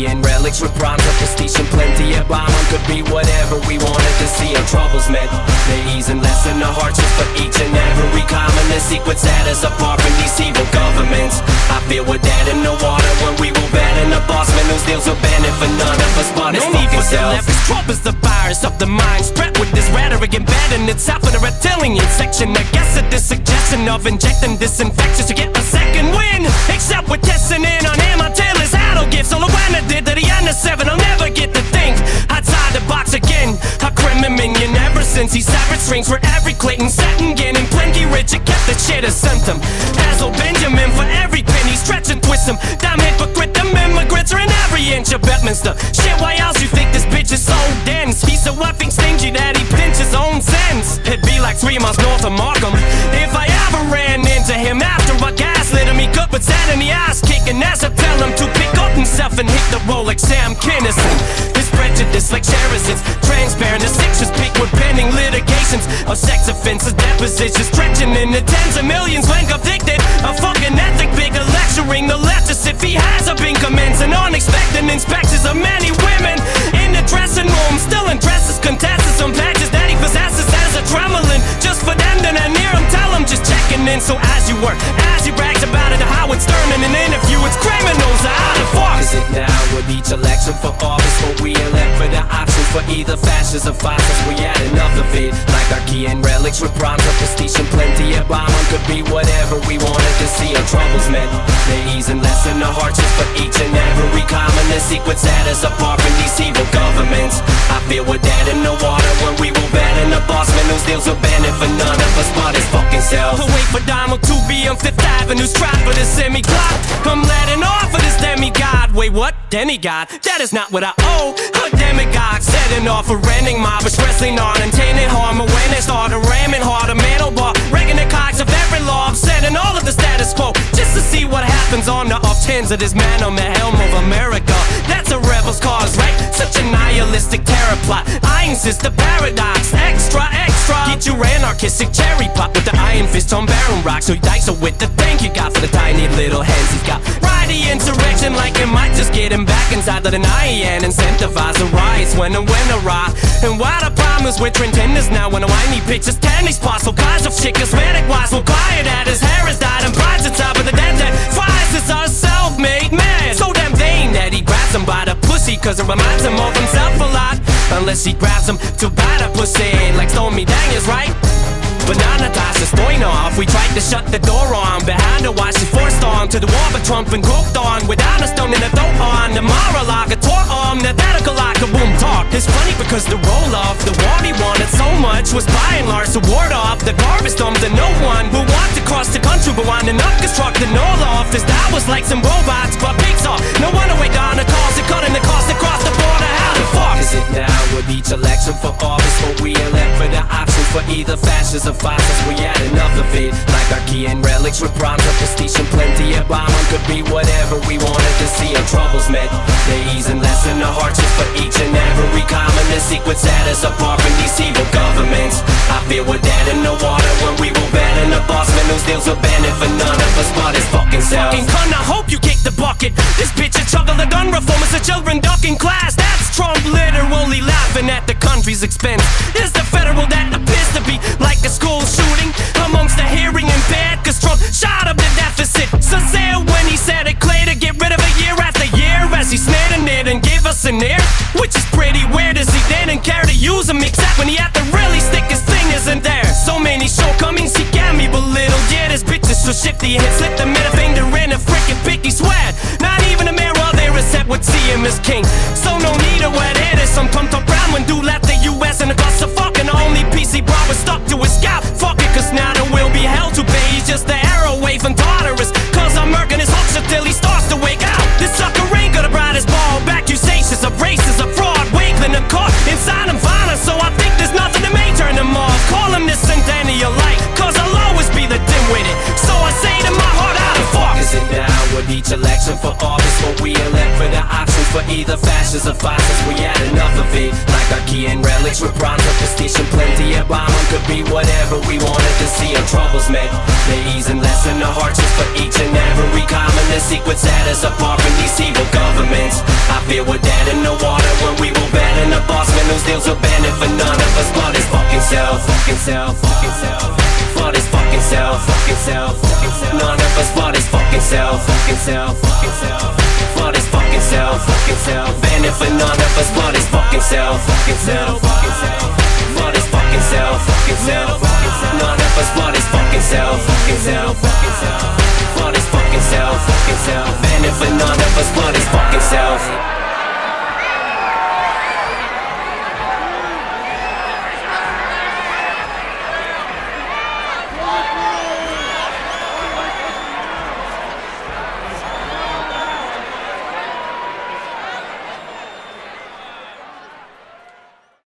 key and relics with bronze of prestige and plenty of bomb. Could be whatever we wanted to see. Our troubles meant they ease and lessen the hardships for each and every common. The sequence set us apart from these evil governments. I feel we're dead in the water when we will bet in the boss man whose deals will benefit none of us but his fucking self. Trump is the virus of the mind, spread with this rhetoric embedded itself in the reptilian section. I guess it is suggestion of injecting disinfectants to get a second win. Except we're testing in on him until his hat'll give. So when I did to the end of 7, I'll never get to think outside the box again. A criminal minion ever since he severed strings for every Clayton setting in. And plenty rich, it kept the shit a symptom. As old Benjamin for every penny, stretch and twist him. Damn hypocrite, them immigrants are in every inch of Bedminster. Shit, why else you think this bitch is so dense? He's so effing stingy that he pinch his own sense. It'd be like 3 miles north of Markham if I ever ran into him after I gaslit him. He could but sat in the ass kicking as I tell him to pick up himself and hit the road like Sam Kinison. His prejudice like Sheridan's transparent. The sixes peak with pending litigations of sex offenses, depositions stretching in the tens of millions when convicted of fucking ethic. Bigger lecturing the leftist if he hasn't been commencing unexpected inspections of many women in the dressing room, still in dresses, contested some badges that he possesses as a trembling just for them to not near him. Tell him just checking in. So as you work, as he brags about it, how it's Stern in an interview, it's criminals out of fuck. Is it now with each election for office where we elect for the options for either fascists or fascists? We had enough of it. Like our key and relics with bronze of prestige and plenty of bomb. Could be whatever we wanted to see. Our troubles meant they ease and lessen the hardships for each and every common. The sequence set us apart from these evil governments. I feel we're dead in the water when we will bet in the boss man whose deals will benefit none of us but his fucking self. To wait for Donald to be on 5th Avenue, strap for the semi-clock. I'm letting off of this demigod. Wait, what? Demigod? That is not what I owe. A demigod setting off a renting mob, is wrestling on intended harm. But when they started ramming hard, a man bar, wrecking the cogs of every law, upsetting all of the status quo, just to see what happens on the off chance of this man on the helm of America. That's a rebel's cause, right? Such a nihilistic terror plot. I insist the paradox, extra, extra. Get your anarchistic cherry pop with the iron fist on Baron Rock. So you dice it with the thank you got for the tiny little hands he's got. Ride the insurrection like it might just get him back inside of the night and incentivize the riots when the winter rock. And what a problem is with pretenders now when the whiny pictures candy spots. So kinds of shit cosmetic wise, so quiet that his hair is dyed and prides the top of the dead that fries is a self-made man. So damn vain that he grabs him by the pussy cause it reminds him of himself a lot. Unless he grabs him to buy the pussy like Stormy Daniels, right? But now Natasha's going off. We tried to shut the door on behind her while she forced on to the wall, but Trump and groped on without a stone in the throat on the Mar-a-Lago tore arm, the radical like a boom talk. It's funny because the roll-off, the war he wanted so much was by and large to ward off the garbage dump to no one who wanted to cross the country but winding up constructing all off. This that was like some robots but pigs off. No wonder way down the calls it cutting the cost across the border. How the fuck is it now with each election for office where we elect for the options for either fascists or fascists? We had enough of it. Like our key and relics with bronze of prestige and plenty of bomb. Could be whatever we wanted to see. Our troubles met they ease and lessen the hardships for each and every common. The sequence set us apart from these evil governments. I feel we're dead in the water when we will bet in the boss man whose deals will benefit none of us but his fucking self. Fucking cunt, I hope you kick the bucket. This bitch a chuckle the gun reform is the children ducking class. That's Trump literally laughing at the country's expense. Is the federal that appears to be like a school shooting amongst the hearing impaired cause Trump shot up the deficit. Sincere when he said it clear to get rid of it year after year as he snared in it and gave us an ear, which is pretty weird as he didn't care to use them except when he had to really stick his fingers in there. So many shortcomings he got me belittled. Yeah, this bitch is so shifty and slip the middle finger in a frickin' picky sweat. Not even a mirror there is set would see him as king. So no need to wet head is some pumped up brown when dude left the US and across the fucking only PC bra was stuck to his scalp. Fuck it cause now there will be hell to pay. He's just the arrow wave and daughterist cause I'm murking his hooks until he starts to wake out. This sucker ain't gonna ride his ball back. Accusations of racist, a fraud, wiggling a caught inside him violence. So I think there's nothing that may turn him off. Call him this centennial light cause I'll always be the dim-witted. So I say to my heart, how the fuck is it now with each election for office where we elect for the options for either fascists or fascists. We had enough of it. Like our key and relics with bronze of prestige and plenty of bomb. Could be whatever we wanted to see. Our troubles met the ease and lessen the hardships for each and every common. The secret set us apart from these evil governments. I feel we're dead in the water when we will bet in the boss man whose deals will benefit none of us but his fucking self. Fucking self. Fucking self. But his fucking self. Fucking self. None of us but his fucking self. Fucking self. Fucking self. But his fucking self. Fucking self. Benefit none of us but his fucking self. Fucking self. Fucking self. But his fucking self. Fucking self. None of us but his fucking self. Fucking self. Fucking self. But his fucking self. Fucking self. Benefit none of us but his fucking self.